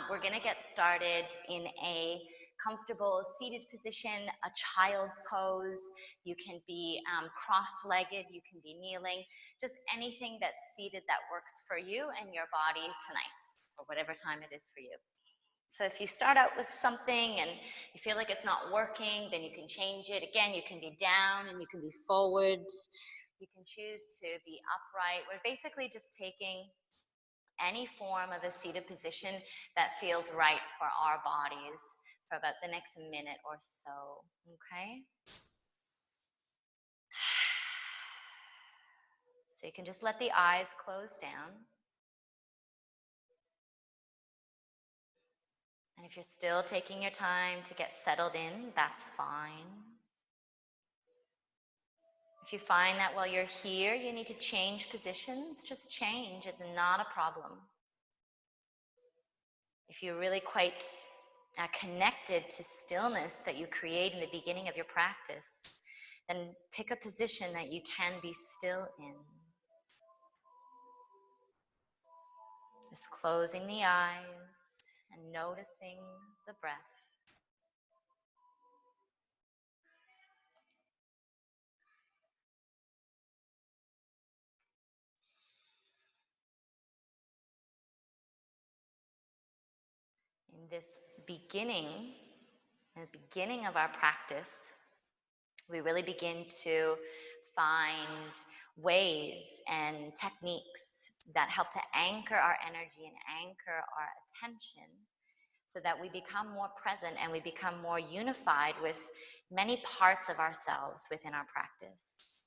We're going to get started in a comfortable seated position, a child's pose. You can be cross-legged, you can be kneeling, just anything that's seated that works for you and your body tonight, or whatever time it is for you. So if you start out with something and you feel like it's not working, then you can change it. Again, you can be down and you can be forward. You can choose to be upright. We're basically just taking any form of a seated position that feels right for our bodies for about the next minute or so, okay? So you can just let the eyes close down. And if you're still taking your time to get settled in, that's fine. If you find that while you're here, you need to change positions, just change. It's not a problem. If you're really quite connected to stillness that you create in the beginning of your practice, then pick a position that you can be still in. Just closing the eyes and noticing the breath. In this beginning, at the beginning of our practice, we really begin to find ways and techniques that help to anchor our energy and anchor our attention so that we become more present and we become more unified with many parts of ourselves within our practice.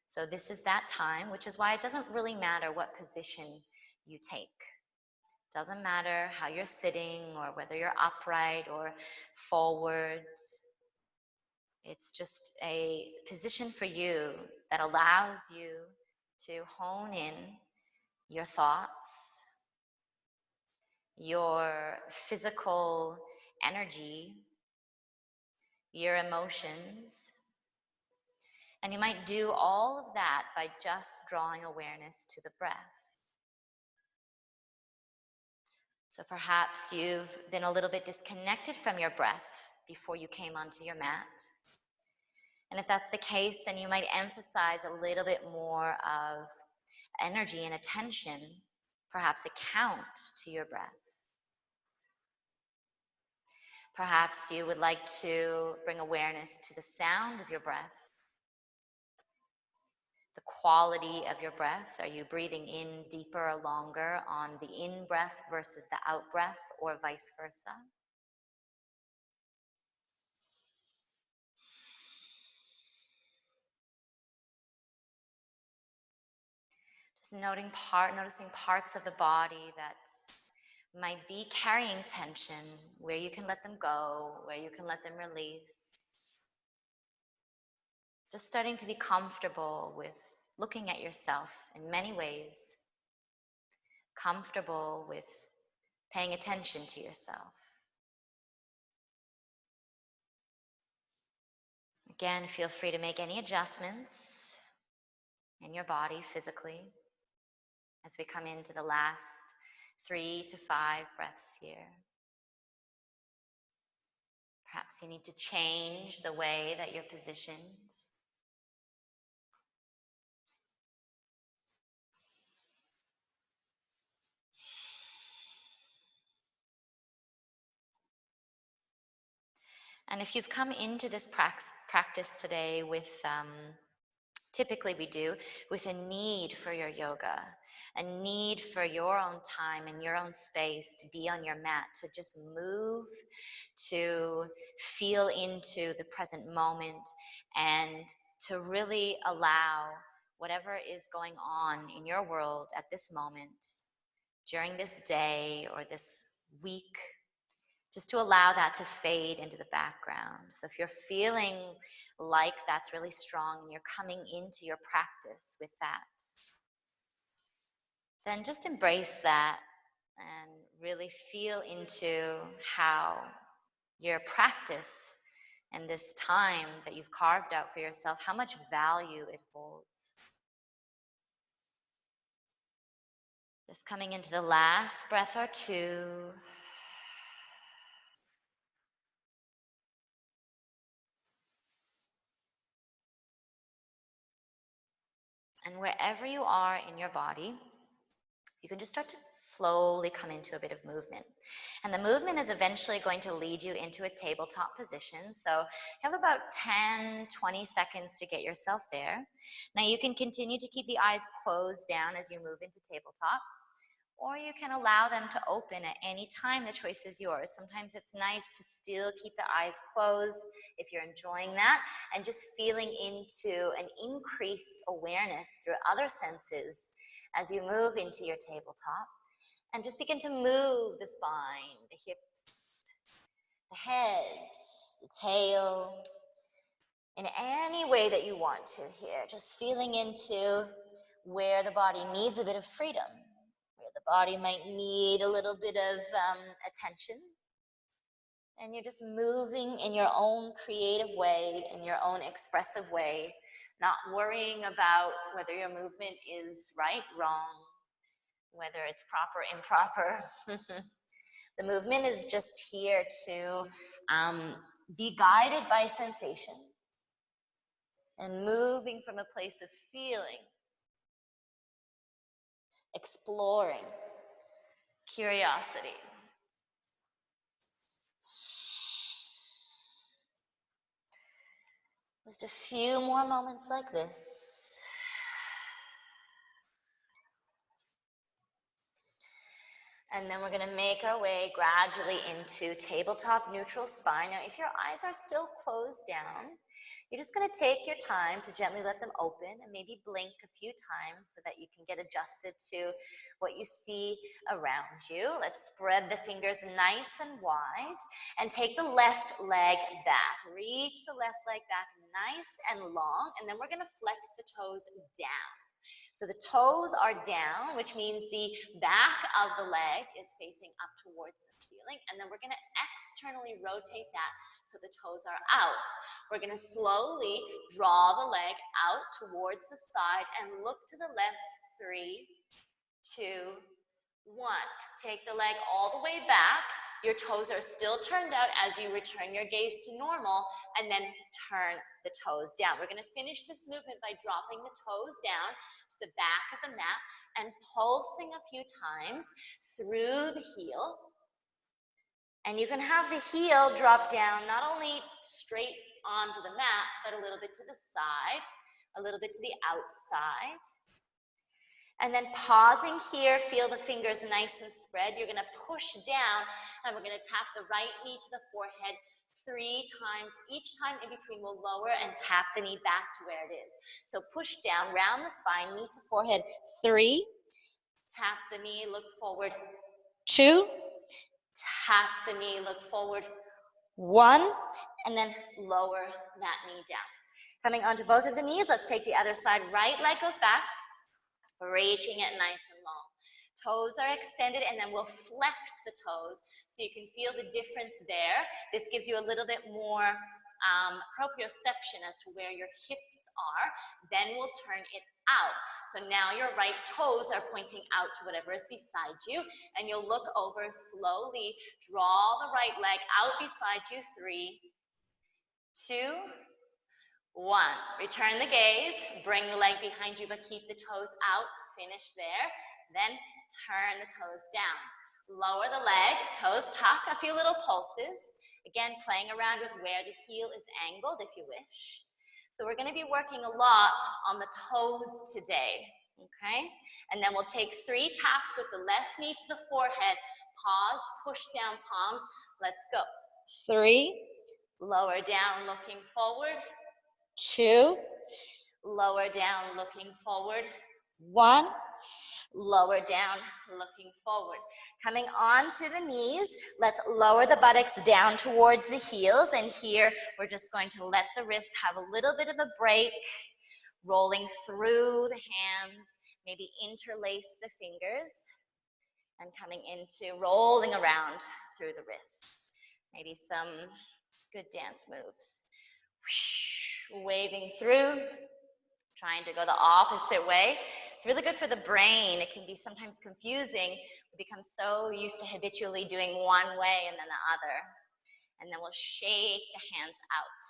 So this is that time, which is why it doesn't really matter what position you take. Doesn't matter how you're sitting or whether you're upright or forward. It's just a position for you that allows you to hone in your thoughts, your physical energy, your emotions. And you might do all of that by just drawing awareness to the breath. So perhaps you've been a little bit disconnected from your breath before you came onto your mat. And if that's the case, then you might emphasize a little bit more of energy and attention, perhaps a count to your breath. Perhaps you would like to bring awareness to the sound of your breath, the quality of your breath. Are you breathing in deeper or longer on the in-breath versus the out-breath, or vice versa? Just noticing parts of the body that might be carrying tension, where you can let them go, where you can let them release. Just starting to be comfortable with looking at yourself in many ways, comfortable with paying attention to yourself. Again, feel free to make any adjustments in your body physically as we come into the last 3 to 5 breaths here. Perhaps you need to change the way that you're positioned. And if you've come into this practice today with, typically we do, with a need for your yoga, a need for your own time and your own space to be on your mat, to just move, to feel into the present moment, and to really allow whatever is going on in your world at this moment, during this day or this week, just to allow that to fade into the background. So if you're feeling like that's really strong and you're coming into your practice with that, then just embrace that and really feel into how your practice and this time that you've carved out for yourself, how much value it holds. Just coming into the last breath or two. And wherever you are in your body, you can just start to slowly come into a bit of movement. And the movement is eventually going to lead you into a tabletop position. So you have about 10, 20 seconds to get yourself there. Now you can continue to keep the eyes closed down as you move into tabletop, or you can allow them to open at any time. The choice is yours. Sometimes it's nice to still keep the eyes closed if you're enjoying that, and just feeling into an increased awareness through other senses as you move into your tabletop. And just begin to move the spine, the hips, the head, the tail, in any way that you want to here. Just feeling into where the body needs a bit of freedom, where the body might need a little bit of attention. And you're just moving in your own creative way, in your own expressive way, not worrying about whether your movement is right, wrong, whether it's proper, improper. The movement is just here to be guided by sensation and moving from a place of feeling, exploring, curiosity. Just a few more moments like this. And then we're going to make our way gradually into tabletop neutral spine. Now, if your eyes are still closed down, you're just going to take your time to gently let them open and maybe blink a few times so that you can get adjusted to what you see around you. Let's spread the fingers nice and wide and take the left leg back. Reach the left leg back nice and long, and then we're going to flex the toes down. So the toes are down, which means the back of the leg is facing up towards the ceiling, and then we're going to externally rotate that so the toes are out. We're going to slowly draw the leg out towards the side and look to the left. 3, 2, 1. Take the leg all the way back. Your toes are still turned out as you return your gaze to normal, and then turn the toes down. We're going to finish this movement by dropping the toes down to the back of the mat and pulsing a few times through the heel. And you can have the heel drop down not only straight onto the mat, but a little bit to the side, a little bit to the outside. And then pausing here, feel the fingers nice and spread. You're going to push down, and we're going to tap the right knee to the forehead 3 times. Each time in between, we'll lower and tap the knee back to where it is. So push down, round the spine, knee to forehead. 3, tap the knee, look forward. 2, tap the knee, look forward. 1, and then lower that knee down. Coming onto both of the knees, let's take the other side. Right leg goes back. Reaching it nice and long. Toes are extended, and then we'll flex the toes so you can feel the difference there. This gives you a little bit more proprioception as to where your hips are. Then we'll turn it out. So now your right toes are pointing out to whatever is beside you, and you'll look over slowly. Draw the right leg out beside you. 3, 2, 1. Return the gaze, bring the leg behind you, but keep the toes out. Finish there. Then turn the toes down. Lower the leg, toes tuck, a few little pulses. Again, playing around with where the heel is angled if you wish. So we're going to be working a lot on the toes today, okay? And then we'll take 3 taps with the left knee to the forehead. Pause, push down palms. Let's go. 3, lower down, looking forward. 2, lower down, looking forward. 1, lower down, looking forward. Coming onto the knees, let's lower the buttocks down towards the heels, and here we're just going to let the wrists have a little bit of a break, rolling through the hands, maybe interlace the fingers, and coming into rolling around through the wrists. Maybe some good dance moves. Waving through, trying to go the opposite way. It's really good for the brain. It can be sometimes confusing. We become so used to habitually doing one way and then the other. And then we'll shake the hands out.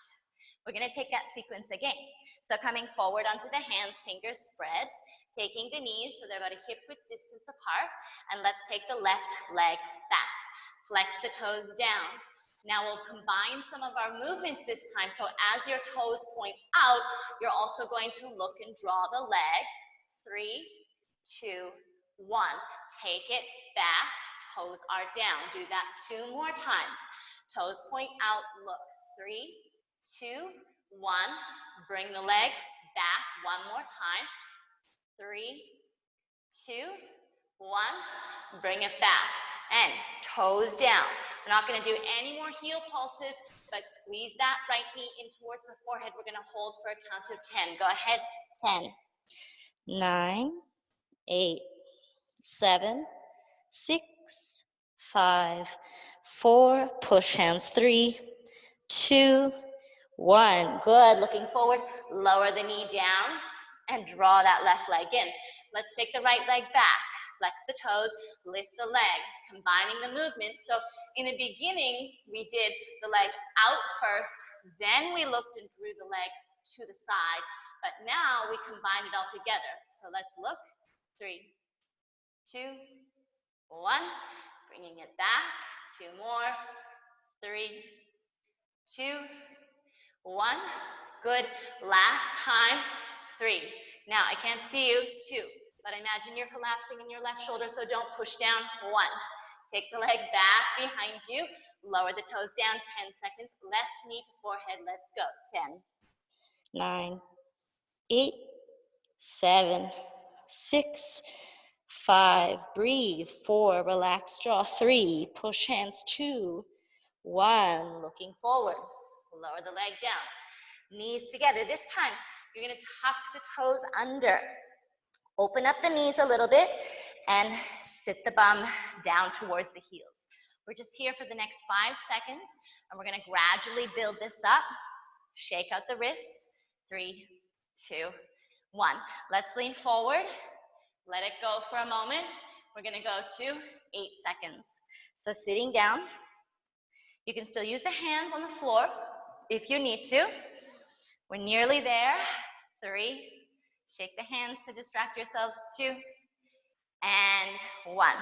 We're going to take that sequence again. So coming forward onto the hands, fingers spread, taking the knees so they're about a hip width distance apart, and let's take the left leg back. Flex the toes down. Now we'll combine some of our movements this time. So as your toes point out, you're also going to look and draw the leg. 3, 2, 1. Take it back. Toes are down. Do that 2 more times. Toes point out, look. 3, 2, 1. Bring the leg back one more time. 3, 2, 1. Bring it back. And toes down. We're not going to do any more heel pulses, but squeeze that right knee in towards the forehead. We're going to hold for a count of 10. Go ahead. 10, 9, 8, 7, 6, 5, 4. Push hands. 3, 2, 1. Good. Looking forward. Lower the knee down and draw that left leg in. Let's take the right leg back. Flex the toes, lift the leg, combining the movements. So in the beginning, we did the leg out first, then we looked and drew the leg to the side, but now we combine it all together. So let's look. 3, 2, 1. Bringing it back. 2 more. 3, 2, 1. Good. Last time. 3. Now I can't see you. 2. But imagine you're collapsing in your left shoulder, so don't push down. 1. Take the leg back behind you. Lower the toes down. 10 seconds. Left knee to forehead. Let's go. 10, 9, 8, 7, 6, 5. Breathe. 4. Relax jaw. 3. Push hands. 2, 1. Looking forward. Lower the leg down. Knees together. This time, you're going to tuck the toes under. Open up the knees a little bit and sit the bum down towards the heels. We're just here for the next 5 seconds, and we're going to gradually build this up. Shake out the wrists. 3, 2, 1. Let's lean forward. Let it go for a moment. We're going to go to 8 seconds. So sitting down, you can still use the hands on the floor if you need to. We're nearly there. 3. Shake the hands to distract yourselves. 2 and 1.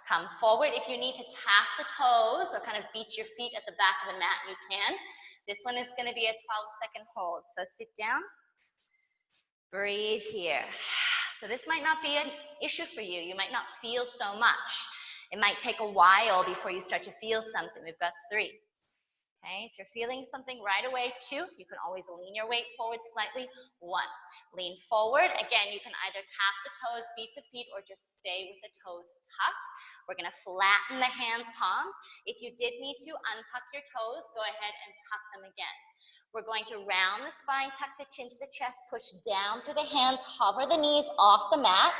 Come forward. If you need to tap the toes or kind of beat your feet at the back of the mat, you can. This one is going to be a 12-second hold. So sit down. Breathe here. So this might not be an issue for you. You might not feel so much. It might take a while before you start to feel something. We've got 3. Okay, if you're feeling something right away, 2, you can always lean your weight forward slightly. 1, lean forward. Again, you can either tap the toes, beat the feet, or just stay with the toes tucked. We're going to flatten the hands, palms. If you did need to untuck your toes, go ahead and tuck them again. We're going to round the spine, tuck the chin to the chest, push down through the hands, hover the knees off the mat,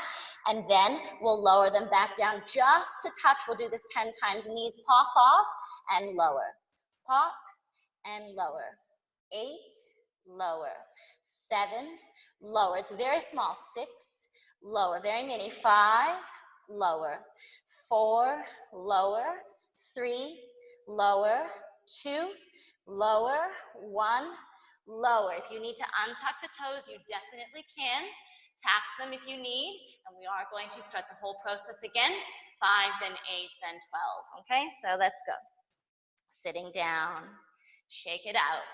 and then we'll lower them back down just to touch. We'll do this 10 times. Knees pop off and lower. Pop and lower. 8, lower. 7, lower. It's very small. 6, lower. Very mini. 5, lower. 4, lower. 3, lower. 2, lower. 1, lower. If you need to untuck the toes, you definitely can. Tap them if you need. And we are going to start the whole process again. 5, then 8, then 12. Okay, so let's go. Sitting down, shake it out.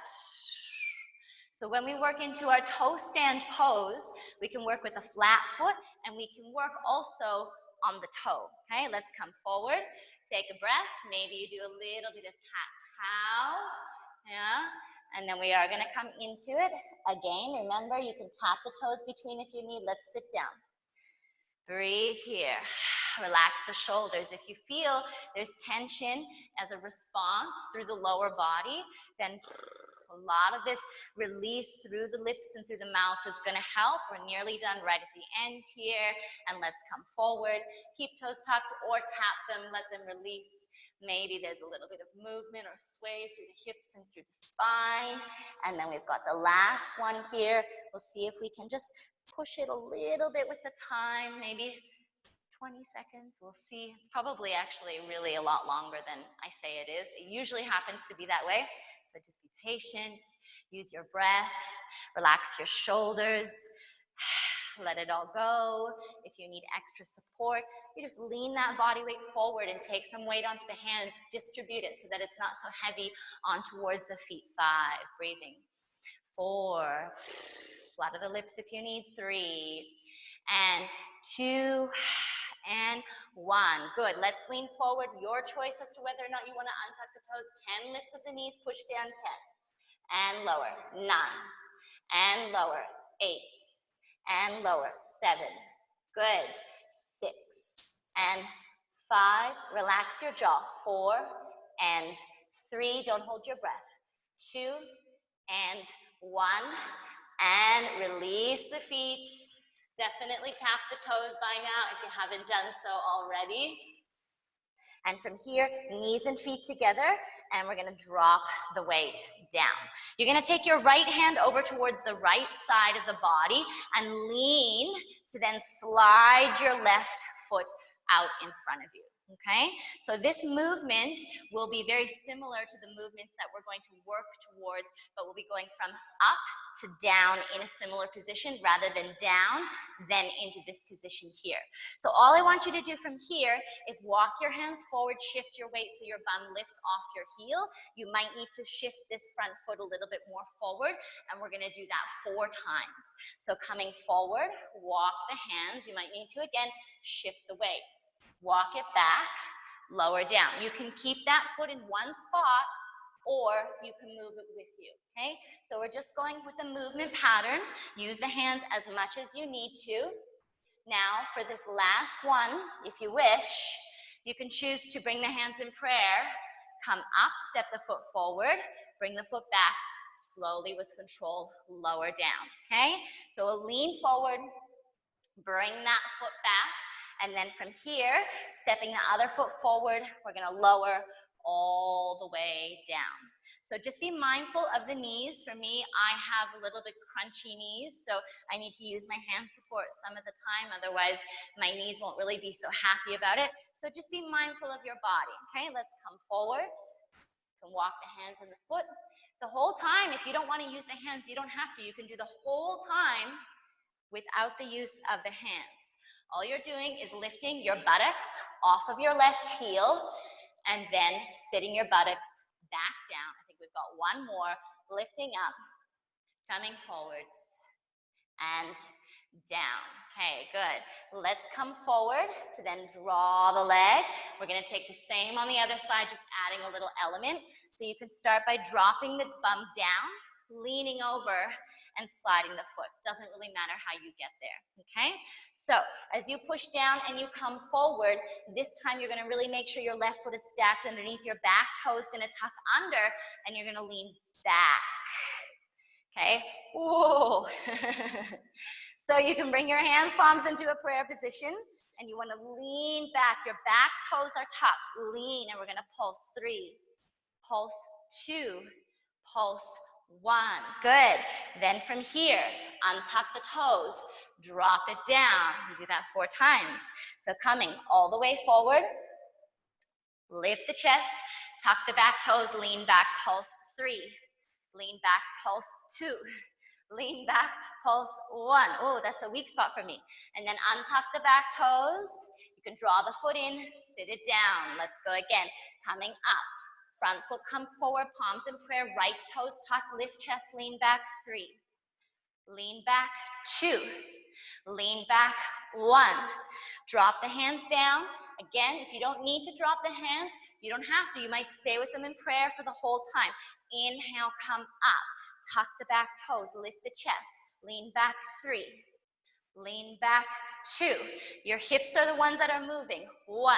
So when we work into our toe stand pose, we can work with a flat foot and we can work also on the toe. Okay, let's come forward, take a breath. Maybe you do a little bit of cat-cow, yeah, and then we are going to come into it again. Remember, you can tap the toes between if you need. Let's sit down. Breathe here. Relax the shoulders. If you feel there's tension as a response through the lower body, then a lot of this release through the lips and through the mouth is going to help. We're nearly done right at the end here. And let's come forward. Keep toes tucked or tap them. Let them release. Maybe there's a little bit of movement or sway through the hips and through the spine. And then we've got the last one here. We'll see if we can just push it a little bit with the time, maybe 20 seconds. We'll see. It's probably actually really a lot longer than I say it is. It usually happens to be that way. So just be patient, use your breath, relax your shoulders, let it all go. If you need extra support, you just lean that body weight forward and take some weight onto the hands, distribute it so that it's not so heavy on towards the feet. 5, breathing. 4, flutter the lips if you need. 3, and 2, and 1. Good. Let's lean forward. Your choice as to whether or not you want to untuck the toes. 10 lifts of the knees, push down. 10, and lower. 9, and lower. 8, and lower. 7, good. 6, and 5, relax your jaw. 4, and 3, don't hold your breath. 2, and 1, and release the feet. Definitely tap the toes by now if you haven't done so already. And from here, knees and feet together, and we're gonna drop the weight down. You're gonna take your right hand over towards the right side of the body and lean to then slide your left foot out in front of you. Okay, so this movement will be very similar to the movements that we're going to work towards, but we'll be going from up to down in a similar position rather than down, then into this position here. So all I want you to do from here is walk your hands forward, shift your weight so your bum lifts off your heel. You might need to shift this front foot a little bit more forward, and we're gonna do that 4 times. So coming forward, walk the hands. You might need to, again, shift the weight. Walk it back, lower down. You can keep that foot in one spot, or you can move it with you, okay? So we're just going with the movement pattern. Use the hands as much as you need to. Now, for this last one, if you wish, you can choose to bring the hands in prayer, come up, step the foot forward, bring the foot back, slowly with control, lower down, okay? So a lean forward, bring that foot back, and then from here, stepping the other foot forward, we're gonna lower all the way down. So just be mindful of the knees. For me, I have a little bit crunchy knees, so I need to use my hand support some of the time, otherwise my knees won't really be so happy about it. So just be mindful of your body, okay? Let's come forward. You can walk the hands and the foot. The whole time, if you don't wanna use the hands, you don't have to. You can do the whole time without the use of the hands. All you're doing is lifting your buttocks off of your left heel and then sitting your buttocks back down. I think we've got one more. Lifting up, coming forwards, and down. Okay, good. Let's come forward to then draw the leg. We're gonna take the same on the other side, just adding a little element. So you can start by dropping the bum down, leaning over, and sliding the foot. Doesn't really matter how you get there, okay? So as you push down and you come forward, this time you're gonna really make sure your left foot is stacked underneath, your back toe is gonna tuck under, and you're gonna lean back, okay? Whoa. So you can bring your hands, palms into a prayer position, and you wanna lean back. Your back toes are tucked. Lean, and we're gonna pulse 3, pulse 2, pulse 1. Good. Then from here, untuck the toes, drop it down. We do that 4 times. So coming all the way forward, lift the chest, tuck the back toes, lean back, pulse 3, lean back, pulse 2, lean back, pulse 1. Oh, that's a weak spot for me. And then untuck the back toes. You can draw the foot in, sit it down. Let's go again. Coming up. Front foot comes forward, palms in prayer, right toes tuck, lift chest, lean back, 3. Lean back, 2. Lean back, 1. Drop the hands down. Again, if you don't need to drop the hands, you don't have to. You might stay with them in prayer for the whole time. Inhale, come up. Tuck the back toes, lift the chest. Lean back, 3. Lean back, 2. Your hips are the ones that are moving. 1.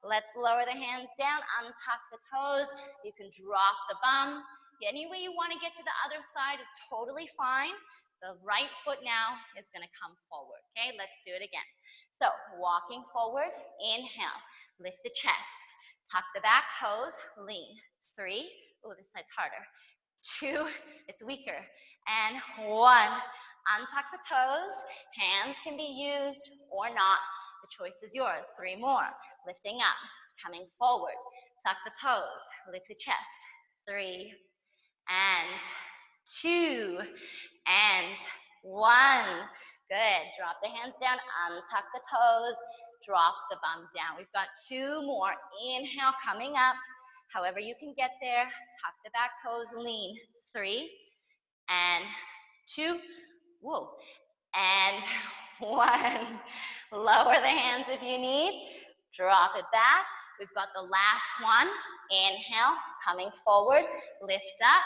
Let's lower the hands down, untuck the toes. You can drop the bum. Any way you want to get to the other side is totally fine. The right foot now is going to come forward. Okay, let's do it again. So walking forward, inhale, lift the chest, tuck the back toes, lean. 3. Oh, this side's harder. 2, it's weaker, and 1. Untuck the toes, hands can be used or not, the choice is yours. 3 more, lifting up, coming forward, tuck the toes, lift the chest, 3, and 2, and 1. Good. Drop the hands down, untuck the toes, drop the bum down. We've got 2 more. Inhale, coming up. However you can get there. Tuck the back toes, lean. 3, and 2. Whoa. And 1. Lower the hands if you need. Drop it back. We've got the last one. Inhale, coming forward, lift up,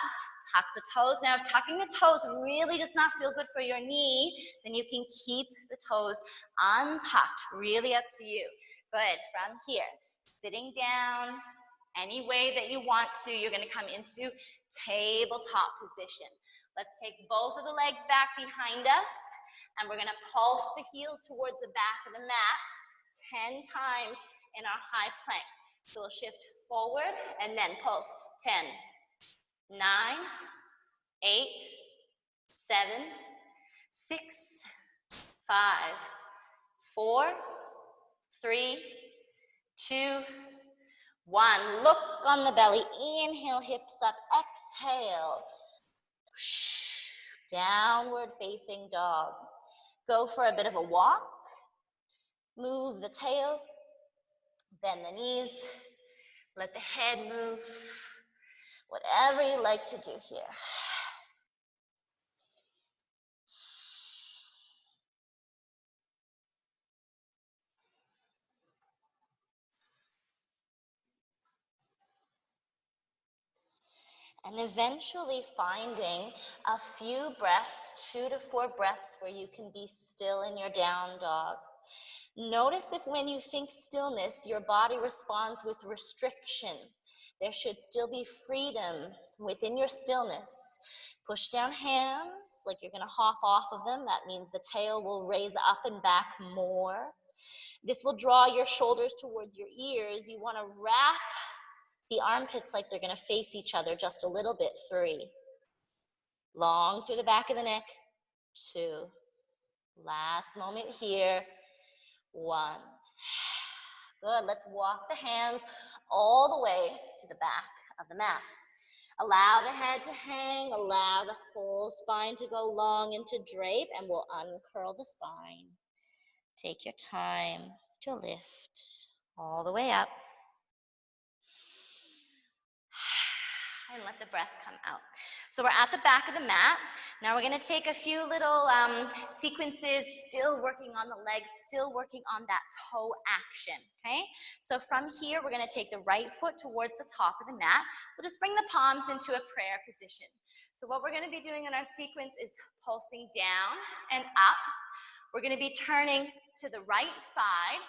tuck the toes. Now, if tucking the toes really does not feel good for your knee, then you can keep the toes untucked, really up to you. Good, from here, sitting down, any way that you want to, you're gonna come into tabletop position. Let's take both of the legs back behind us, and we're gonna pulse the heels towards the back of the mat 10 times in our high plank. So we'll shift forward and then pulse. 10, 9, 8, 7, 6, 5, 4, 3, 2, 1. Look on the belly. Inhale, hips up. Exhale. Downward facing dog. Go for a bit of a walk. Move the tail. Bend the knees. Let the head move. Whatever you like to do here. And eventually finding a few breaths, 2 to 4 breaths, where you can be still in your down dog. Notice if when you think stillness, your body responds with restriction. There should still be freedom within your stillness. Push down hands like you're gonna hop off of them. That means the tail will raise up and back more. This will draw your shoulders towards your ears. You wanna wrap the armpits like they're gonna face each other just a little bit. 3. Long through the back of the neck. 2. Last moment here. 1. Good, let's walk the hands all the way to the back of the mat. Allow the head to hang, allow the whole spine to go long and to drape, and we'll uncurl the spine. Take your time to lift all the way up. And let the breath come out. So we're at the back of the mat. Now we're gonna take a few little sequences, still working on the legs, still working on that toe action, okay? So from here, we're gonna take the right foot towards the top of the mat. We'll just bring the palms into a prayer position. So what we're gonna be doing in our sequence is pulsing down and up. We're gonna be turning to the right side,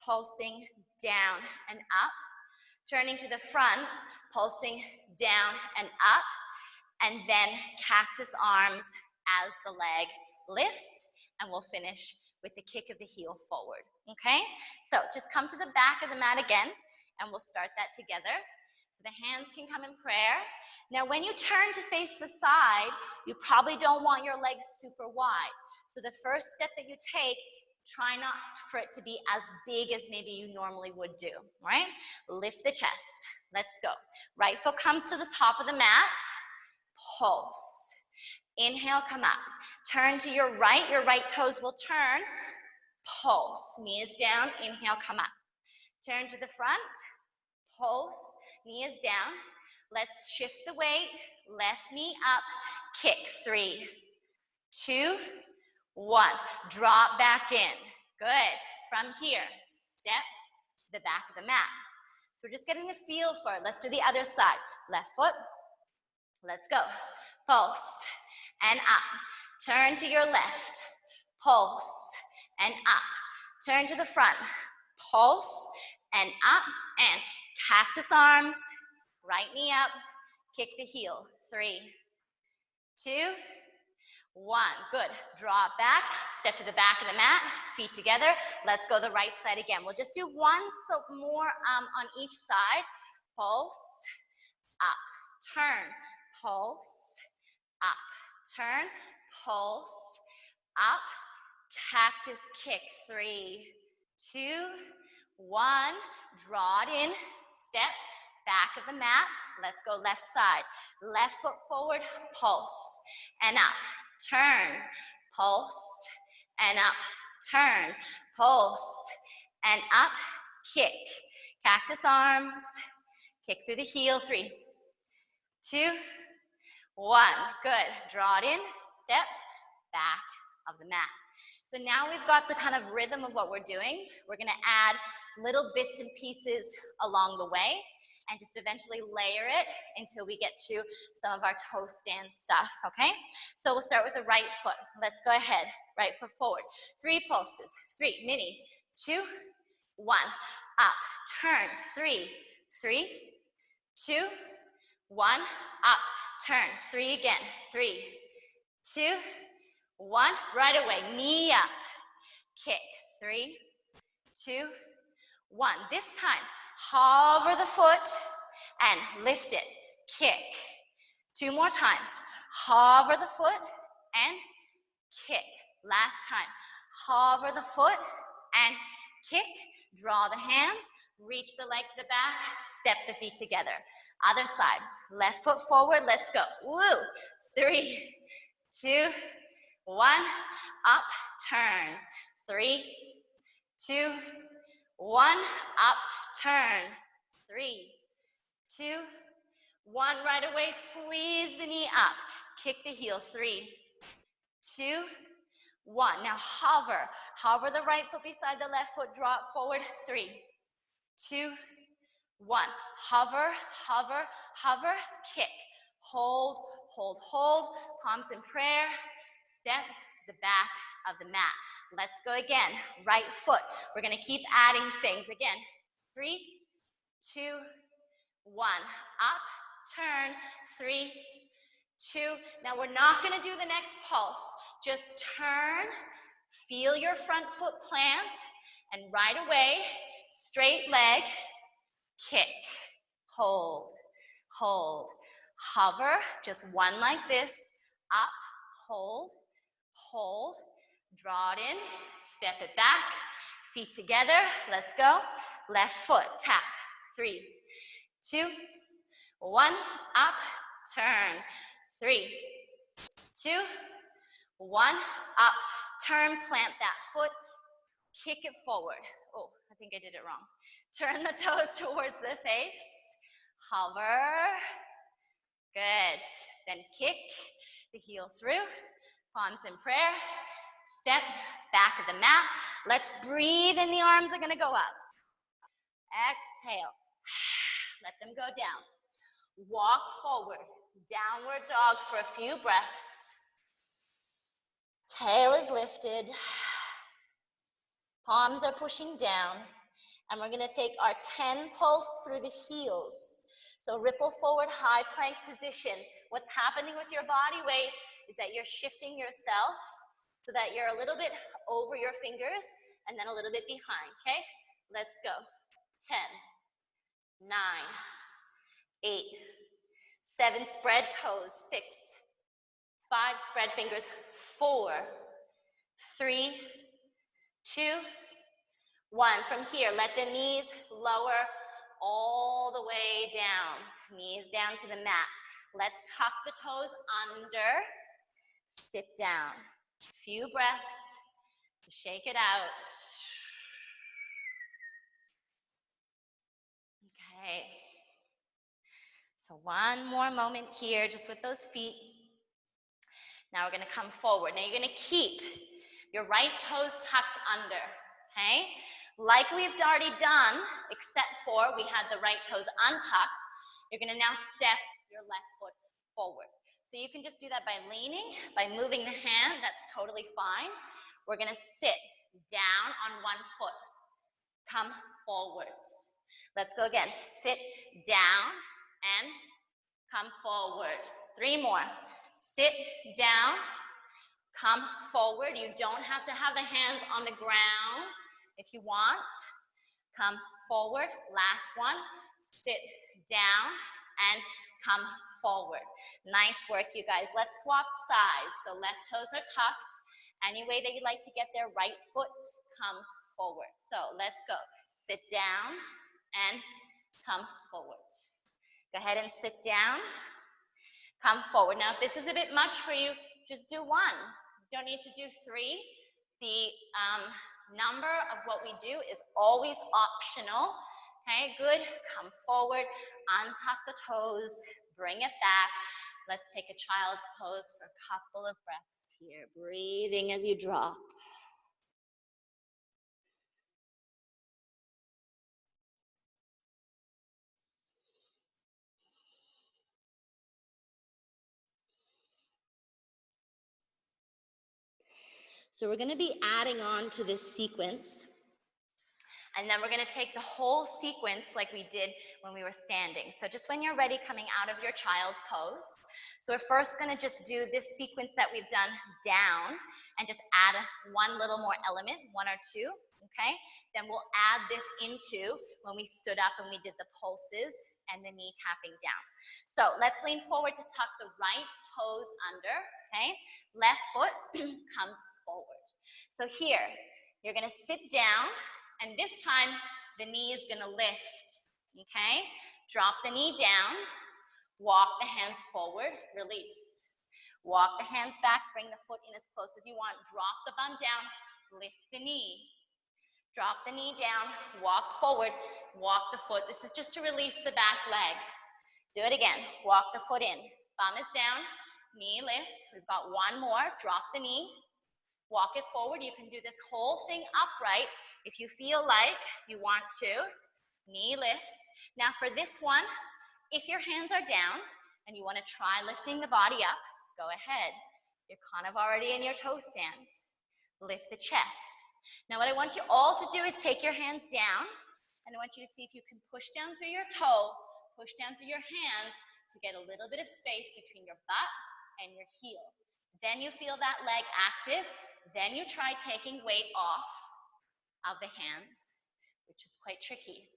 pulsing down and up. Turning to the front, pulsing down and up, and then cactus arms as the leg lifts, and we'll finish with the kick of the heel forward, okay? So just come to the back of the mat again, and we'll start that together. So the hands can come in prayer. Now when you turn to face the side, you probably don't want your legs super wide. So the first step that you take, try not for it to be as big as maybe you normally would do, right? Lift the chest. Let's go. Right foot comes to the top of the mat. Pulse. Inhale, come up. Turn to your right toes will turn. Pulse. Knee is down. Inhale, come up. Turn to the front. Pulse. Knee is down. Let's shift the weight. Left knee up. Kick. 3, 2, 1. Drop back in. Good. From here, step the back of the mat. So we're just getting the feel for it. Let's do the other side. Left foot. Let's go. Pulse and up. Turn to your left. Pulse and up. Turn to the front. Pulse and up. And cactus arms. Right knee up. Kick the heel. 3, 2, 1. Good. Draw it back. Step to the back of the mat. Feet together. Let's go the right side again. We'll just do one more on each side. Pulse. Up. Turn. Pulse. Up. Turn. Pulse. Up. Cactus kick. 3, 2, 1. Draw it in. Step. back of the mat. Let's go left side. Left foot forward, pulse, and up. Turn, pulse, and up. Turn, pulse, and up. Kick. Cactus arms. Kick through the heel. 3, 2, 1. Good. Draw it in. Step back of the mat. So now we've got the kind of rhythm of what we're doing. We're going to add little bits and pieces along the way and just eventually layer it until we get to some of our toe stand stuff, okay? So we'll start with the right foot. Let's go ahead. Right foot forward. 3 pulses. 3, mini. 2, 1. Up. Turn. 3, 3, 2, 1. Up. Turn. 3 again. 3, 2, 1. Right away. Knee up. Kick. 3, 2, 1. This time, hover the foot and lift it. Kick. 2 more times. Hover the foot and kick. Last time. Hover the foot and kick. Draw the hands. Reach the leg to the back. Step the feet together. Other side. Left foot forward. Let's go. Woo. 3, 2, 1. Up. Turn. 3, 2, 1. Up. Turn. 3, 2, 1. Right away. Squeeze the knee up. Kick the heel. 3, 2, 1. Now hover. Hover the right foot beside the left foot. Drop forward. 3, 2, 1. Hover, hover, hover. Kick. Hold, hold, hold. Palms in prayer. Step to the back of the mat. Let's go again. Right foot. We're going to keep adding things. Again. 3, 2, 1. Up. Turn. 3, 2. Now we're not going to do the next pulse. Just turn. Feel your front foot plant. And right away, straight leg. Kick. Hold. Hold. Hover. Just one like this. Up. Hold. Hold. Draw it in. Step it back. Feet together. Let's go. Left foot. Tap. 3, 2, 1. Up. Turn. 3, 2, 1. Up. Turn. Plant that foot. Kick it forward. Oh, I think I did it wrong. Turn the toes towards the face. Hover. Good. Then kick the heel through. Palms in prayer. Step back of the mat. Let's breathe in. The arms are going to go up. Exhale. Let them go down. Walk forward. Downward dog for a few breaths. Tail is lifted. Palms are pushing down. And we're going to take our 10 pulse through the heels. So ripple forward, high plank position. What's happening with your body weight is that you're shifting yourself so that you're a little bit over your fingers and then a little bit behind, okay? Let's go. 10, 9, 8, 7, spread toes. 6, 5, spread fingers. 4, 3, 2, 1. From here, let the knees lower all the way down. Knees down to the mat. Let's tuck the toes under. Sit down. Few breaths to shake it out. Okay. So one more moment here, just with those feet. Now we're going to come forward. Now you're going to keep your right toes tucked under, okay? Like we've already done, except for we had the right toes untucked, you're going to now step your left foot forward. So you can just do that by leaning, by moving the hand. That's totally fine. We're going to sit down on one foot. Come forward. Let's go again. Sit down and come forward. 3 more. Sit down, come forward. You don't have to have the hands on the ground if you want. Come forward. Last one. Sit down and come forward. Nice work, you guys. Let's swap sides. So left toes are tucked. Any way that you'd like to get there, right foot comes forward. So let's go. Sit down and come forward. Go ahead and sit down. Come forward. Now, if this is a bit much for you, just do one. You don't need to do three. The number of what we do is always optional. Okay, good. Come forward, untuck the toes, bring it back. Let's take a child's pose for a couple of breaths here. Breathing as you drop. So we're going to be adding on to this sequence. And then we're going to take the whole sequence like we did when we were standing. So just when you're ready, coming out of your child's pose. So we're first going to just do this sequence that we've done down and just add one little more element, one or two, okay? Then we'll add this into when we stood up and we did the pulses and the knee tapping down. So let's lean forward to tuck the right toes under, okay? Left foot comes forward. So here, you're going to sit down. And this time, the knee is gonna lift, okay? Drop the knee down, walk the hands forward, release. Walk the hands back, bring the foot in as close as you want, drop the bum down, lift the knee. Drop the knee down, walk forward, walk the foot. This is just to release the back leg. Do it again, walk the foot in. Bum is down, knee lifts. We've got one more, drop the knee. Walk it forward. You can do this whole thing upright if you feel like you want to. Knee lifts. Now for this one, if your hands are down and you want to try lifting the body up, go ahead. You're kind of already in your toe stand. Lift the chest. Now what I want you all to do is take your hands down, and I want you to see if you can push down through your toe, push down through your hands to get a little bit of space between your butt and your heel. Then you feel that leg active. Then you try taking weight off of the hands, which is quite tricky.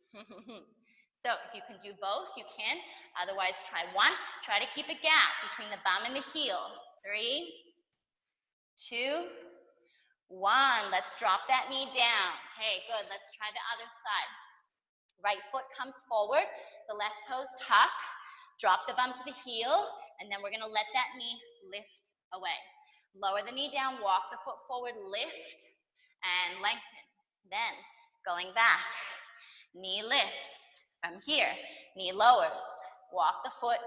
So if you can do both, you can. Otherwise, try one. Try to keep a gap between the bum and the heel. 3, 2, 1. Let's drop that knee down. Okay, good. Let's try the other side. Right foot comes forward. The left toes tuck. Drop the bum to the heel, and then we're going to let that knee lift away. Lower the knee down, walk the foot forward, lift, and lengthen. Then, going back, knee lifts from here, knee lowers, walk the foot,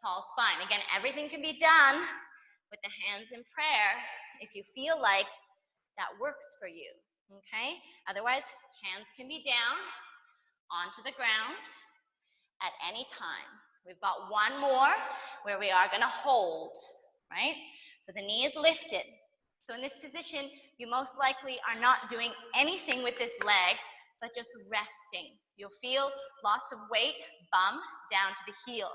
tall spine. Again, everything can be done with the hands in prayer if you feel like that works for you, okay? Otherwise, hands can be down onto the ground at any time. We've got one more where we are gonna hold, right? So the knee is lifted. So in this position, you most likely are not doing anything with this leg, but just resting. You'll feel lots of weight, bum down to the heel.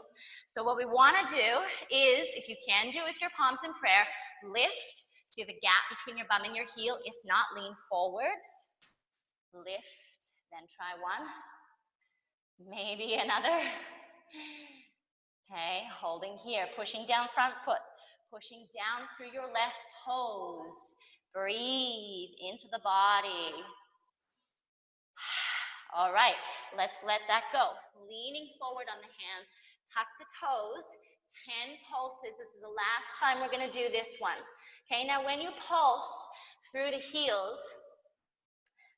So what we wanna do is, if you can do it with your palms in prayer, lift, so you have a gap between your bum and your heel. If not, lean forward, lift, then try one, maybe another. Okay, holding here, pushing down front foot, pushing down through your left toes. Breathe into the body. All right, let's let that go. Leaning forward on the hands, tuck the toes, 10 pulses. This is the last time we're gonna do this one. Okay, now when you pulse through the heels,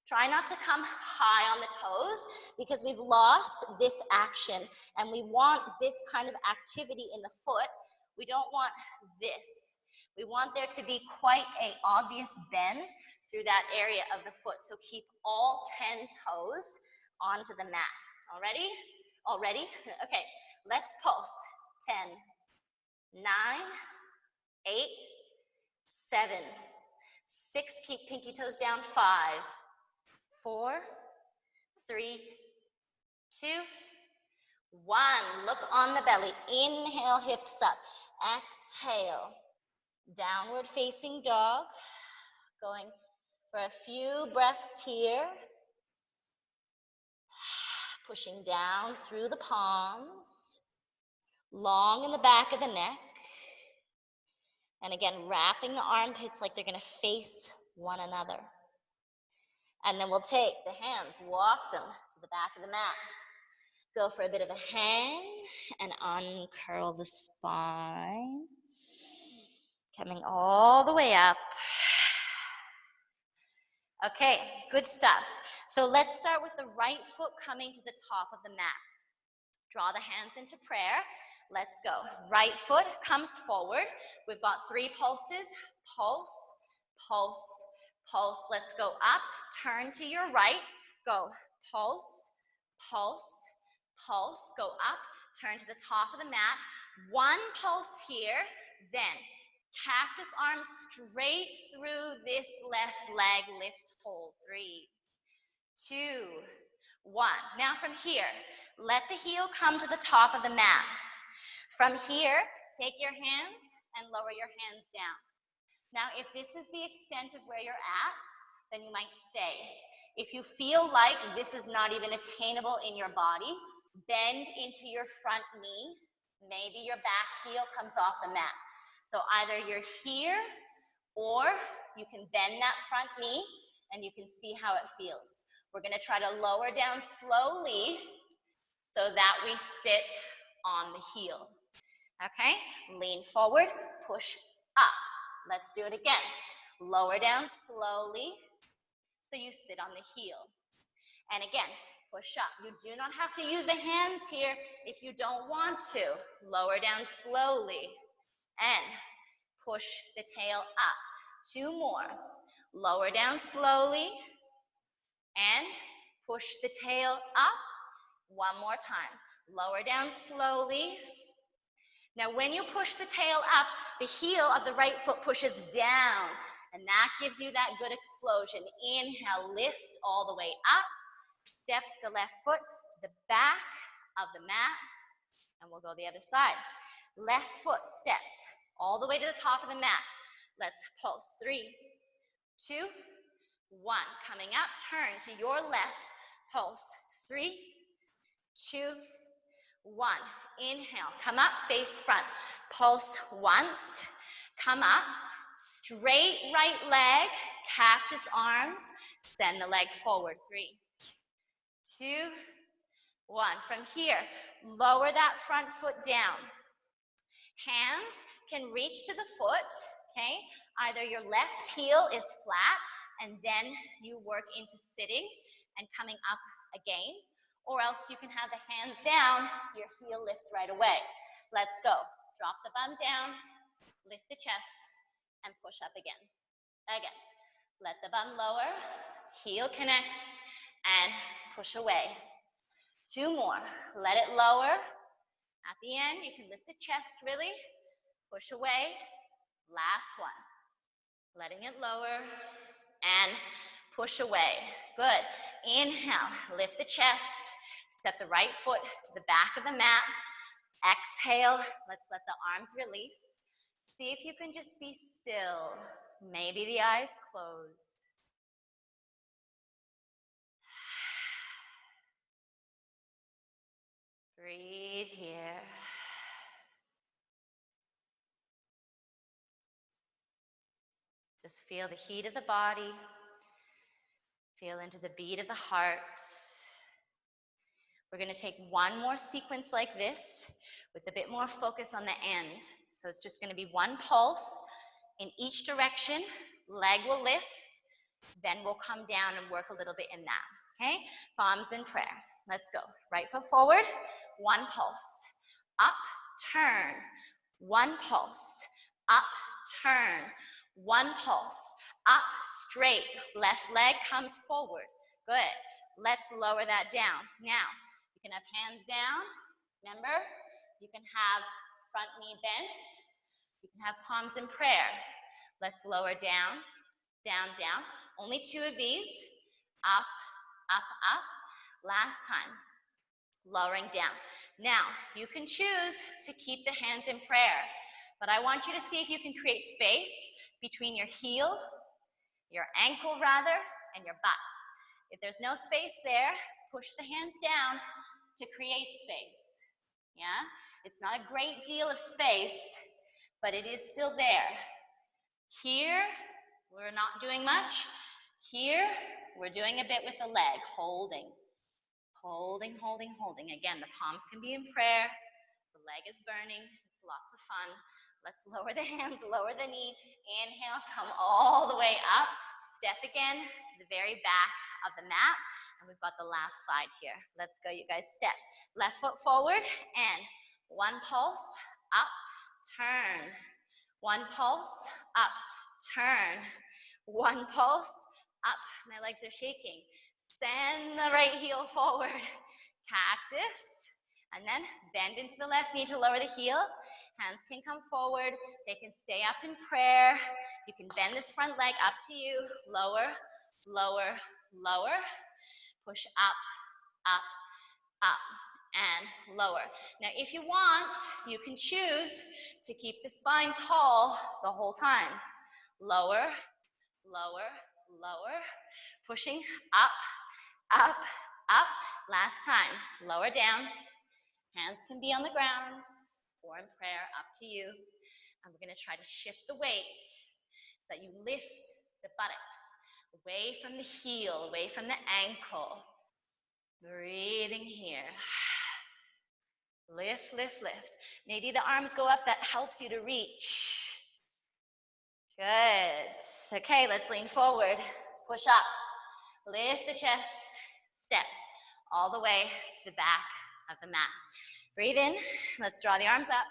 try not to come high on the toes because we've lost this action and we want this kind of activity in the foot. We don't want this. We want there to be quite an obvious bend through that area of the foot. So keep all 10 toes onto the mat. All ready? All ready? Okay, let's pulse. 10, 9, 8, 7, 6, keep pinky toes down, 5, 4, 3, 2, 1. Look on the belly. Inhale, hips up. Exhale. Downward facing dog. Going for a few breaths here. Pushing down through the palms. Long in the back of the neck. And again, wrapping the armpits like they're going to face one another. And then we'll take the hands, walk them to the back of the mat. Go for a bit of a hang and uncurl the spine. Coming all the way up. Okay, good stuff. So let's start with the right foot coming to the top of the mat. Draw the hands into prayer. Let's go. Right foot comes forward. We've got 3 pulses. Pulse, pulse, pulse. Let's go up. Turn to your right. Go. Pulse, pulse, pulse. Go up. Turn to the top of the mat. 1 pulse here. Then cactus arms straight through this left leg. Lift, hold. 3, 2, 1. Now from here, let the heel come to the top of the mat. From here, take your hands and lower your hands down. Now, if this is the extent of where you're at, then you might stay. If you feel like this is not even attainable in your body, bend into your front knee. Maybe your back heel comes off the mat. So either you're here or you can bend that front knee and you can see how it feels. We're going to try to lower down slowly so that we sit on the heel. Okay? Lean forward, push up. Let's do it again. Lower down slowly so you sit on the heel. And again, push up. You do not have to use the hands here if you don't want to. Lower down slowly and push the tail up. 2 more. Lower down slowly and push the tail up. 1 more time. Lower down slowly. Now when you push the tail up, the heel of the right foot pushes down, and that gives you that good explosion. Inhale, lift all the way up. Step the left foot to the back of the mat, and we'll go the other side. Left foot steps all the way to the top of the mat. Let's pulse. 3, 2, 1. Coming up, turn to your left. Pulse. 3, 2, 1. Inhale, come up, face front. Pulse once. Come up, straight right leg, cactus arms. Send the leg forward. 3, 2, 1. From here, lower that front foot down. Hands can reach to the foot, okay? Either your left heel is flat and then you work into sitting and coming up again, or else you can have the hands down, your heel lifts right away. Let's go. Drop the bum down, lift the chest, and push up again. Again. Let the bum lower, heel connects, and push away. 2 more. Let it lower. At the end, you can lift the chest really, push away. Last one. Letting it lower and push away. Good. Inhale, lift the chest, step the right foot to the back of the mat. Exhale, let's let the arms release. See if you can just be still. Maybe the eyes close. Breathe here. Just feel the heat of the body. Feel into the beat of the heart. We're going to take 1 more sequence like this with a bit more focus on the end. So it's just going to be 1 pulse in each direction. Leg will lift. Then we'll come down and work a little bit in that. Okay? Palms in prayer. Let's go. Right foot forward. 1 pulse. Up, turn. 1 pulse. Up, turn. 1 pulse. Up, straight. Left leg comes forward. Good. Let's lower that down. Now, you can have hands down. Remember, you can have front knee bent. You can have palms in prayer. Let's lower down, down, down. Only 2 of these. Up, up, up. Last time. Lowering down. Now, you can choose to keep the hands in prayer, but I want you to see if you can create space between your heel, your ankle rather, and your butt. If there's no space there, push the hands down to create space. Yeah? It's not a great deal of space, but it is still there. Here, we're not doing much. Here, we're doing a bit with the leg, holding. Holding, holding, holding. Again, the palms can be in prayer. The leg is burning. It's lots of fun. Let's lower the hands, lower the knee. Inhale, come all the way up. Step again to the very back of the mat. And we've got the last side here. Let's go, you guys. Step. Left foot forward and one pulse, up, turn. One pulse, up, turn. One pulse, up. My legs are shaking. Send the right heel forward. Cactus. And then bend into the left knee to lower the heel. Hands can come forward. They can stay up in prayer. You can bend this front leg, up to you. Lower, lower, lower. Push up, up, up, and lower. Now, if you want, you can choose to keep the spine tall the whole time. Lower, lower, lower. Pushing up, up, up. Last time. Lower down. Hands can be on the ground or in prayer, up to you. And we're going to try to shift the weight so that you lift the buttocks away from the heel, away from the ankle. Breathing here. Lift, lift, lift. Maybe the arms go up. That helps you to reach. Good. Okay, let's lean forward. Push up. Lift the chest. Step all the way to the back of the mat. Breathe in. Let's draw the arms up.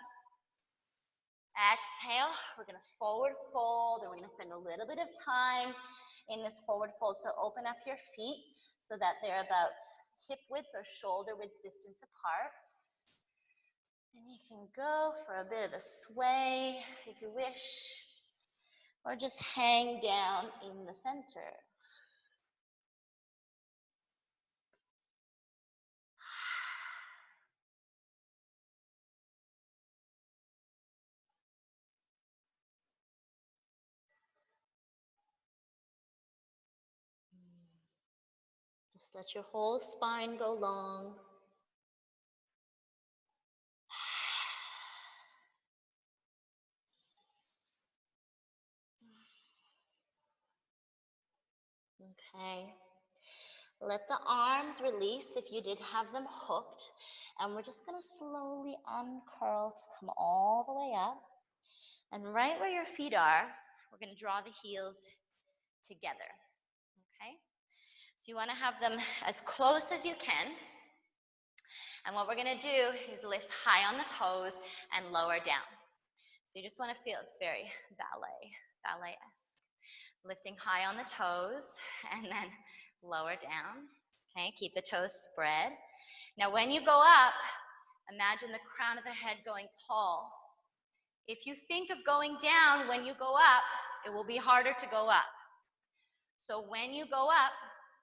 Exhale. We're going to forward fold, and we're going to spend a little bit of time in this forward fold. So open up your feet so that they're about hip width or shoulder width distance apart. And you can go for a bit of a sway if you wish, or just hang down in the center. Just let your whole spine go long. Okay. Let the arms release if you did have them hooked. And we're just going to slowly uncurl to come all the way up. And right where your feet are, we're going to draw the heels together. Okay? So you want to have them as close as you can. And what we're going to do is lift high on the toes and lower down. So you just want to feel it's very ballet-esque. Lifting high on the toes and then lower down. Okay, keep the toes spread. Now when you go up, imagine the crown of the head going tall. If you think of going down when you go up, it will be harder to go up. So when you go up,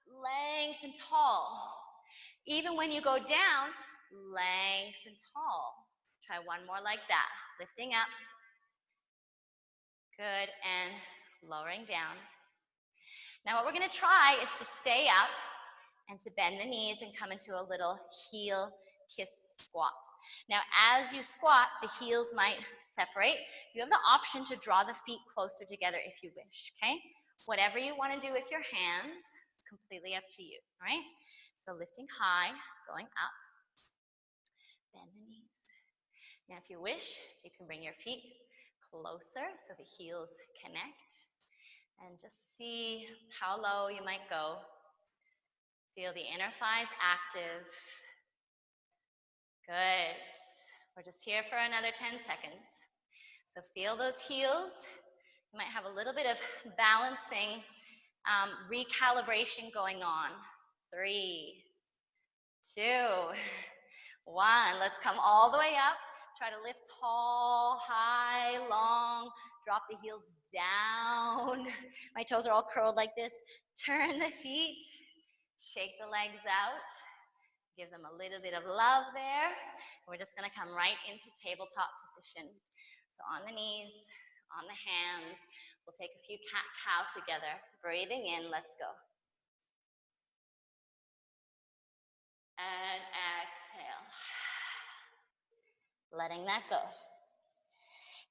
length and tall. Even when you go down, length and tall. Try one more like that. Lifting up. Good, and lowering down. Now what we're going to try is to stay up and to bend the knees and come into a little heel kiss squat. Now as you squat, the heels might separate. You have the option to draw the feet closer together if you wish, okay? Whatever you want to do with your hands is completely up to you, all right? So lifting high, going up, bend the knees. Now if you wish, you can bring your feet closer so the heels connect. And just see how low you might go. Feel the inner thighs active. Good. We're just here for another 10 seconds. So feel those heels. You might have a little bit of balancing, recalibration going on. 3, 2, 1. Let's come all the way up. Try to lift tall, high, long. Drop the heels down. My toes are all curled like this. Turn the feet. Shake the legs out. Give them a little bit of love there. We're just going to come right into tabletop position. So on the knees, on the hands. We'll take a few cat-cow together. Breathing in, let's go. And exhale. Letting that go.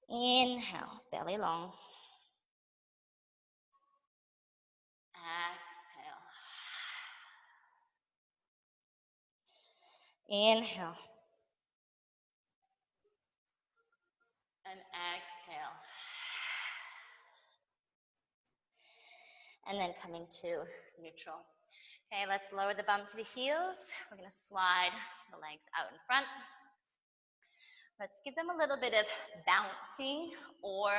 Inhale, belly long. Exhale. Inhale. And exhale. And then coming to neutral. Okay, let's lower the bum to the heels. We're going to slide the legs out in front. Let's give them a little bit of bouncing or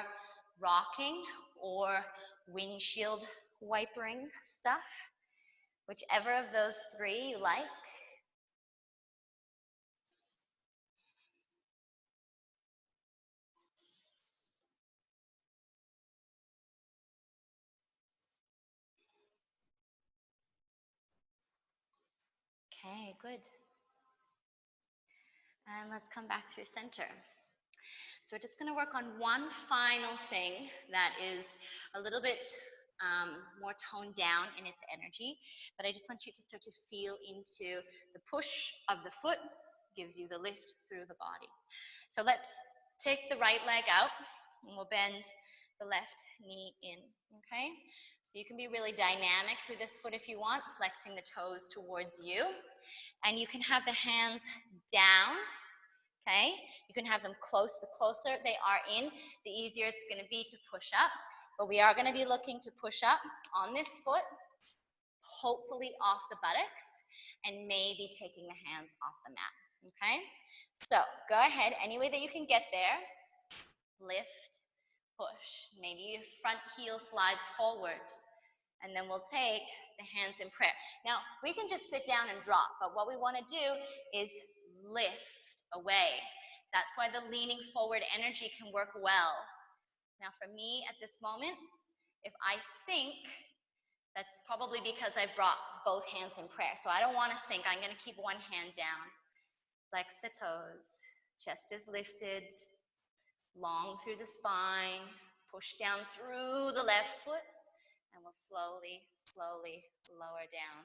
rocking or windshield wipering stuff. Whichever of those three you like. Okay, good. And let's come back through center. So we're just going to work on one final thing that is a little bit more toned down in its energy, but I just want you to start to feel into the push of the foot gives you the lift through the body. So let's take the right leg out and we'll bend the left knee in, okay? So you can be really dynamic through this foot if you want, flexing the toes towards you, and you can have the hands down. Okay, you can have them close. The closer they are in, the easier it's going to be to push up. But we are going to be looking to push up on this foot, hopefully off the buttocks, and maybe taking the hands off the mat. Okay, so go ahead, any way that you can get there. Lift, push. Maybe your front heel slides forward. And then we'll take the hands in prayer. Now, we can just sit down and drop, but what we want to do is lift away. That's why the leaning forward energy can work well. Now for me at this moment, if I sink, that's probably because I brought both hands in prayer. So I don't want to sink. I'm going to keep one hand down. Flex the toes. Chest is lifted. Long through the spine. Push down through the left foot. And we'll slowly, slowly lower down.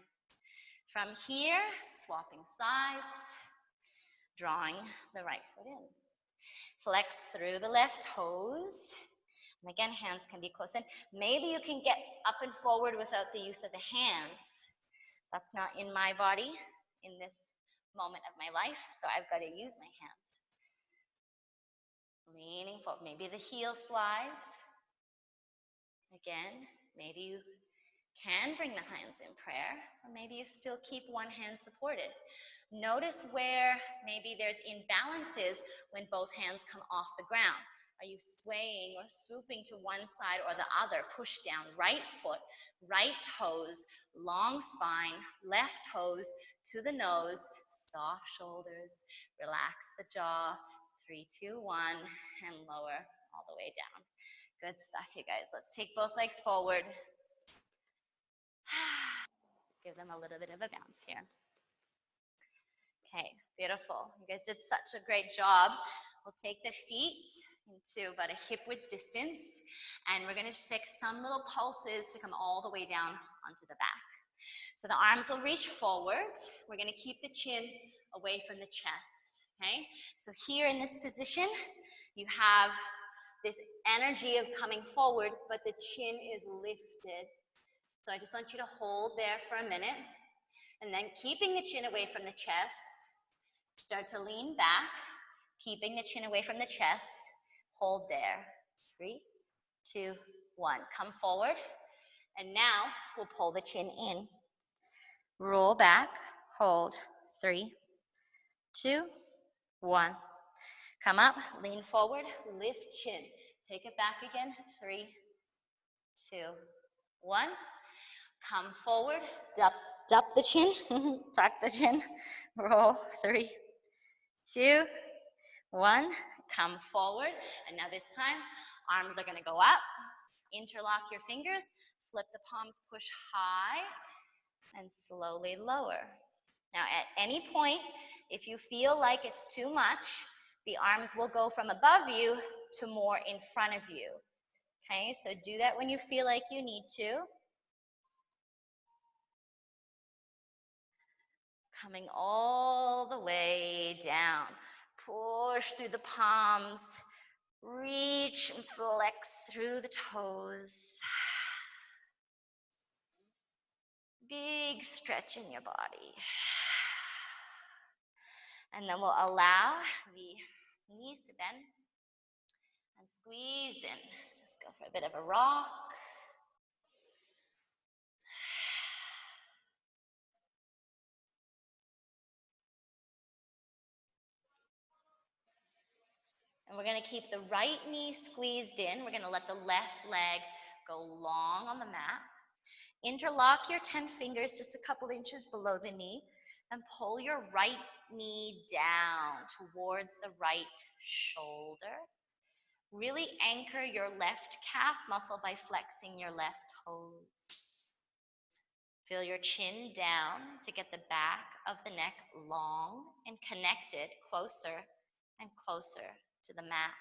From here, swapping sides. Drawing the right foot in. Flex through the left toes. And again, hands can be close in. Maybe you can get up and forward without the use of the hands. That's not in my body in this moment of my life, so I've got to use my hands. Leaning forward. Maybe the heel slides. Again, maybe you can bring the hands in prayer, or maybe you still keep one hand supported. Notice where maybe there's imbalances when both hands come off the ground. Are you swaying or swooping to one side or the other? Push down, right foot, right toes, long spine, left toes to the nose, soft shoulders, relax the jaw, 3, 2, 1, and lower all the way down. Good stuff, you guys. Let's take both legs forward. Give them a little bit of a bounce here. Okay, beautiful. You guys did such a great job. We'll take the feet into about a hip width distance, and we're going to just take some little pulses to come all the way down onto the back. So the arms will reach forward. We're going to keep the chin away from the chest. Okay, so here in this position, you have this energy of coming forward, but the chin is lifted. So I just want you to hold there for a minute, and then keeping the chin away from the chest, start to lean back, keeping the chin away from the chest, hold there. 3, 2, 1. Come forward, and now we'll pull the chin in. Roll back, hold. 3, 2, 1. Come up, lean forward, lift chin. Take it back again. 3, 2, 1. Come forward, duck the chin, tuck the chin, roll. 3, 2, 1. Come forward, and now this time, arms are going to go up. Interlock your fingers, flip the palms, push high, and slowly lower. Now, at any point, if you feel like it's too much, the arms will go from above you to more in front of you. Okay, so do that when you feel like you need to. Coming all the way down. Push through the palms. Reach and flex through the toes. Big stretch in your body. And then we'll allow the knees to bend and squeeze in. Just go for a bit of a rock. And we're going to keep the right knee squeezed in. We're going to let the left leg go long on the mat. Interlock your 10 fingers just a couple inches below the knee and pull your right knee down towards the right shoulder. Really anchor your left calf muscle by flexing your left toes. Feel your chin down to get the back of the neck long and connected closer and closer to the mat.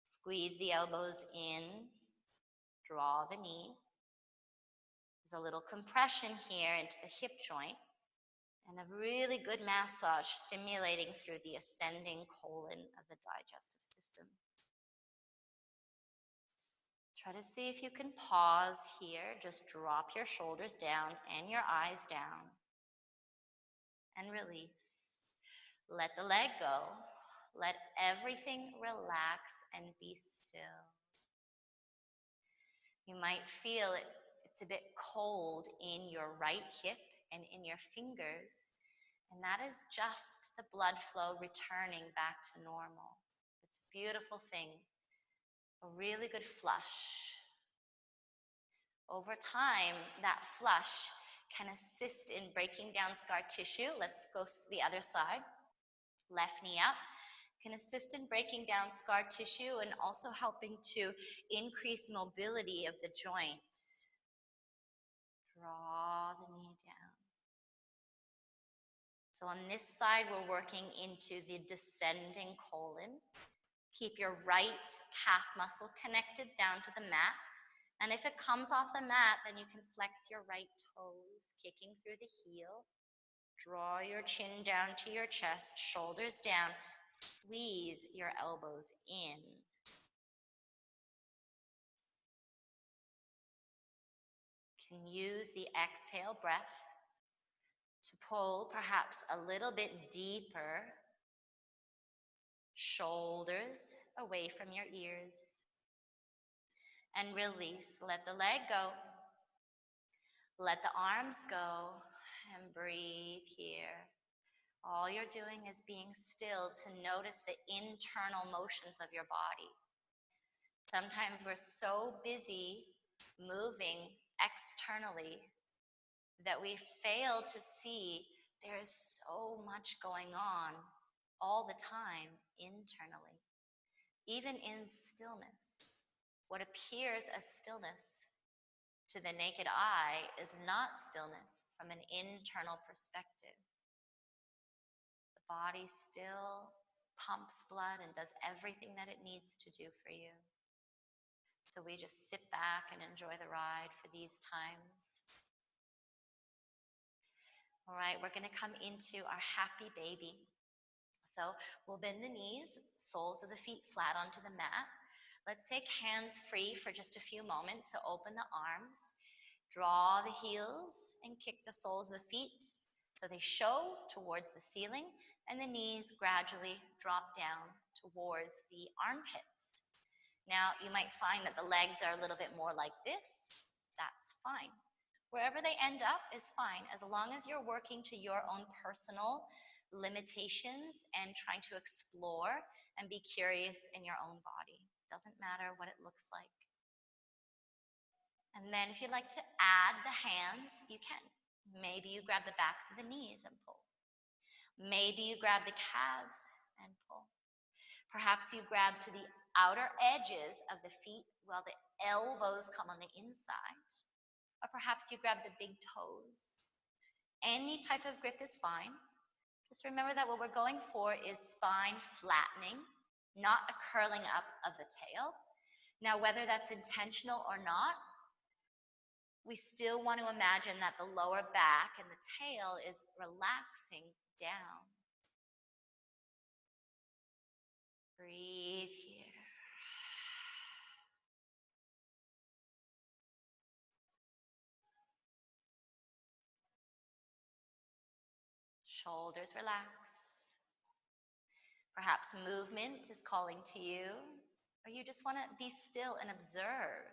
Squeeze the elbows in, draw the knee. There's a little compression here into the hip joint and a really good massage stimulating through the ascending colon of the digestive system. Try to see if you can pause here. Just drop your shoulders down and your eyes down and release. Let the leg go. Let everything relax and be still. You might feel it's a bit cold in your right hip and in your fingers, and that is just the blood flow returning back to normal. It's a beautiful thing, a really good flush. Over time, that flush can assist in breaking down scar tissue. Let's go the other side. Left knee up. Can assist in breaking down scar tissue and also helping to increase mobility of the joint. Draw the knee down. So on this side, we're working into the descending colon. Keep your right calf muscle connected down to the mat. And if it comes off the mat, then you can flex your right toes, kicking through the heel. Draw your chin down to your chest, shoulders down. Squeeze your elbows in. You can use the exhale breath to pull perhaps a little bit deeper. Shoulders away from your ears. And release. Let the leg go. Let the arms go. And breathe here. All you're doing is being still to notice the internal motions of your body. Sometimes we're so busy moving externally that we fail to see there is so much going on all the time internally. Even in stillness, what appears as stillness to the naked eye is not stillness from an internal perspective. The body still pumps blood and does everything that it needs to do for you. So we just sit back and enjoy the ride for these times. All right, we're going to come into our happy baby. So we'll bend the knees, soles of the feet flat onto the mat. Let's take hands free for just a few moments. So open the arms, draw the heels, and kick the soles of the feet so they show towards the ceiling, and the knees gradually drop down towards the armpits. Now, you might find that the legs are a little bit more like this. That's fine. Wherever they end up is fine, as long as you're working to your own personal limitations and trying to explore and be curious in your own body. Doesn't matter what it looks like. And then if you'd like to add the hands, you can. Maybe you grab the backs of the knees and pull. Maybe you grab the calves and pull. Perhaps you grab to the outer edges of the feet while the elbows come on the inside. Or perhaps you grab the big toes. Any type of grip is fine. Just remember that what we're going for is spine flattening, not a curling up of the tail. Now, whether that's intentional or not, we still want to imagine that the lower back and the tail is relaxing down. Breathe here. Shoulders relax. Perhaps movement is calling to you, or you just want to be still and observe.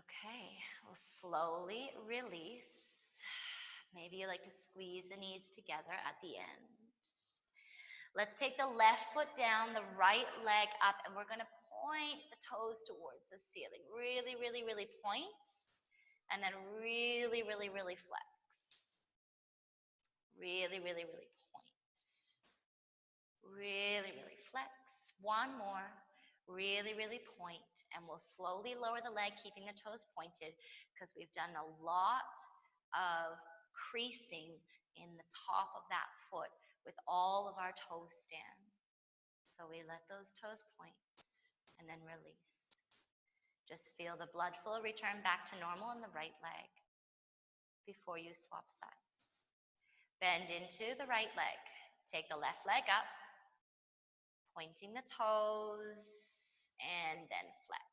Okay, we'll slowly release. Maybe you like to squeeze the knees together at the end. Let's take the left foot down, the right leg up, and we're going to point the toes towards the ceiling. Really, really, really point, and then really, really, really flex. Really, really, really point. Really, really flex. One more. Really, really point, and we'll slowly lower the leg, keeping the toes pointed, because we've done a lot of creasing in the top of that foot with all of our toe stand. So we let those toes point and then release. Just feel the blood flow return back to normal in the right leg before you swap sides. Bend into the right leg. Take the left leg up, pointing the toes, and then flex.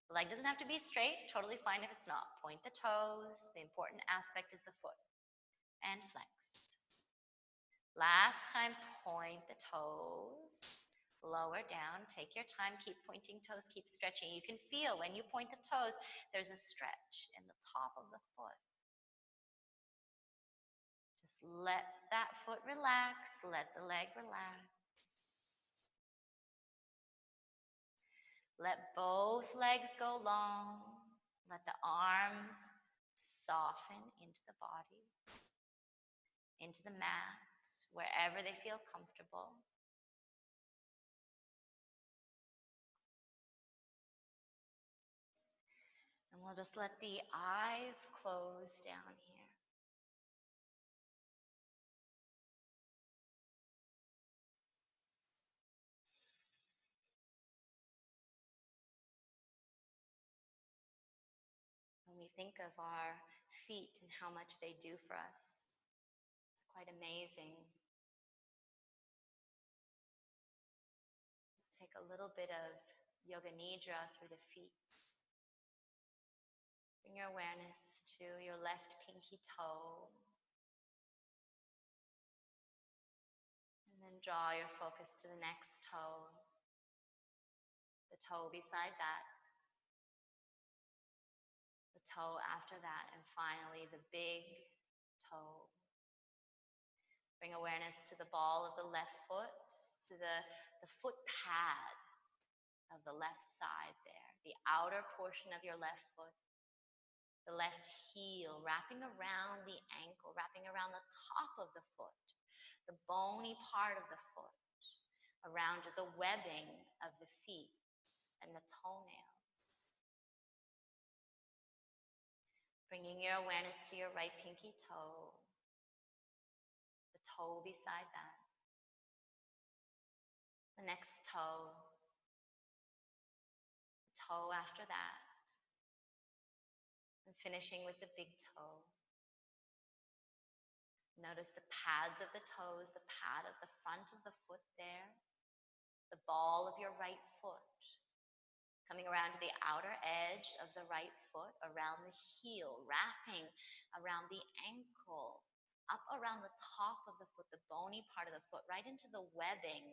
The leg doesn't have to be straight, totally fine if it's not. Point the toes. The important aspect is the foot. And flex. Last time, point the toes. Lower down, take your time, keep pointing toes, keep stretching. You can feel when you point the toes, there's a stretch in the top of the foot. Just let that foot relax, let the leg relax. Let both legs go long. Let the arms soften into the body, into the mat, wherever they feel comfortable. And we'll just let the eyes close down here. When we think of our feet and how much they do for us, it's quite amazing. Just take a little bit of yoga nidra through the feet. Bring your awareness to your left pinky toe. And then draw your focus to the next toe, the toe beside that, the toe after that, and finally the big toe. Bring awareness to the ball of the left foot, to the foot pad of the left side there, the outer portion of your left foot, the left heel, wrapping around the ankle, wrapping around the top of the foot, the bony part of the foot, around the webbing of the feet and the toenails. Bringing your awareness to your right pinky toe, the toe beside that, the next toe, the toe after that, and finishing with the big toe. Notice the pads of the toes, the pad of the front of the foot there, the ball of your right foot, coming around to the outer edge of the right foot, around the heel, wrapping around the ankle, up around the top of the foot, the bony part of the foot, right into the webbing,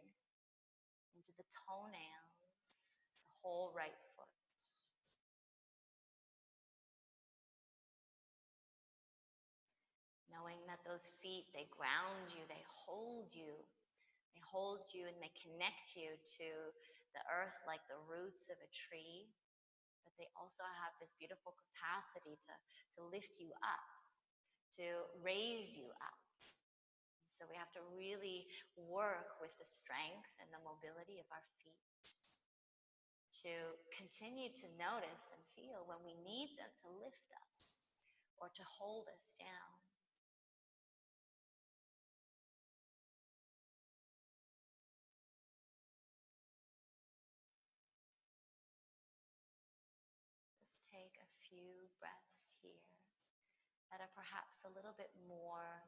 into the toenails, the whole right foot. Knowing that those feet, they ground you, they hold you. They hold you and they connect you to the earth like the roots of a tree. But they also have this beautiful capacity to lift you up, to raise you up. So we have to really work with the strength and the mobility of our feet to continue to notice and feel when we need them to lift us or to hold us down. Just take a few breaths here that are perhaps a little bit more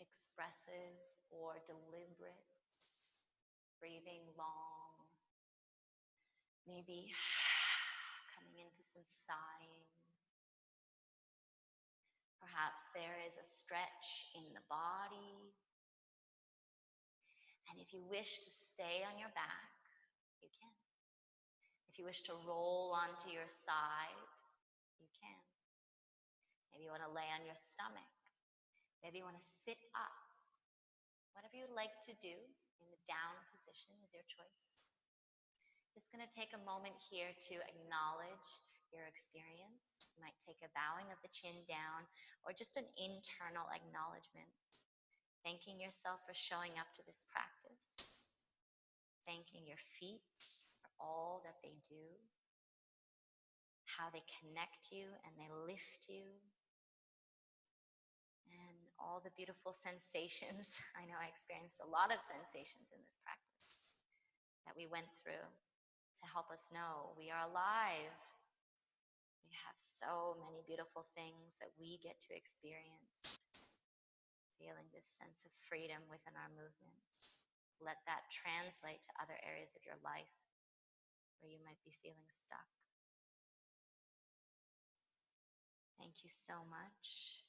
expressive or deliberate, breathing long, maybe coming into some sighing. Perhaps there is a stretch in the body. And if you wish to stay on your back, you can. If you wish to roll onto your side, you can. Maybe you want to lay on your stomach. Maybe you want to sit up. Whatever you like to do in the down position is your choice. Just going to take a moment here to acknowledge your experience. You might take a bowing of the chin down or just an internal acknowledgement. Thanking yourself for showing up to this practice. Thanking your feet for all that they do. How they connect you and they lift you. And all the beautiful sensations. I know I experienced a lot of sensations in this practice that we went through to help us know we are alive. We have so many beautiful things that we get to experience. Feeling this sense of freedom within our movement. Let that translate to other areas of your life where you might be feeling stuck. Thank you so much.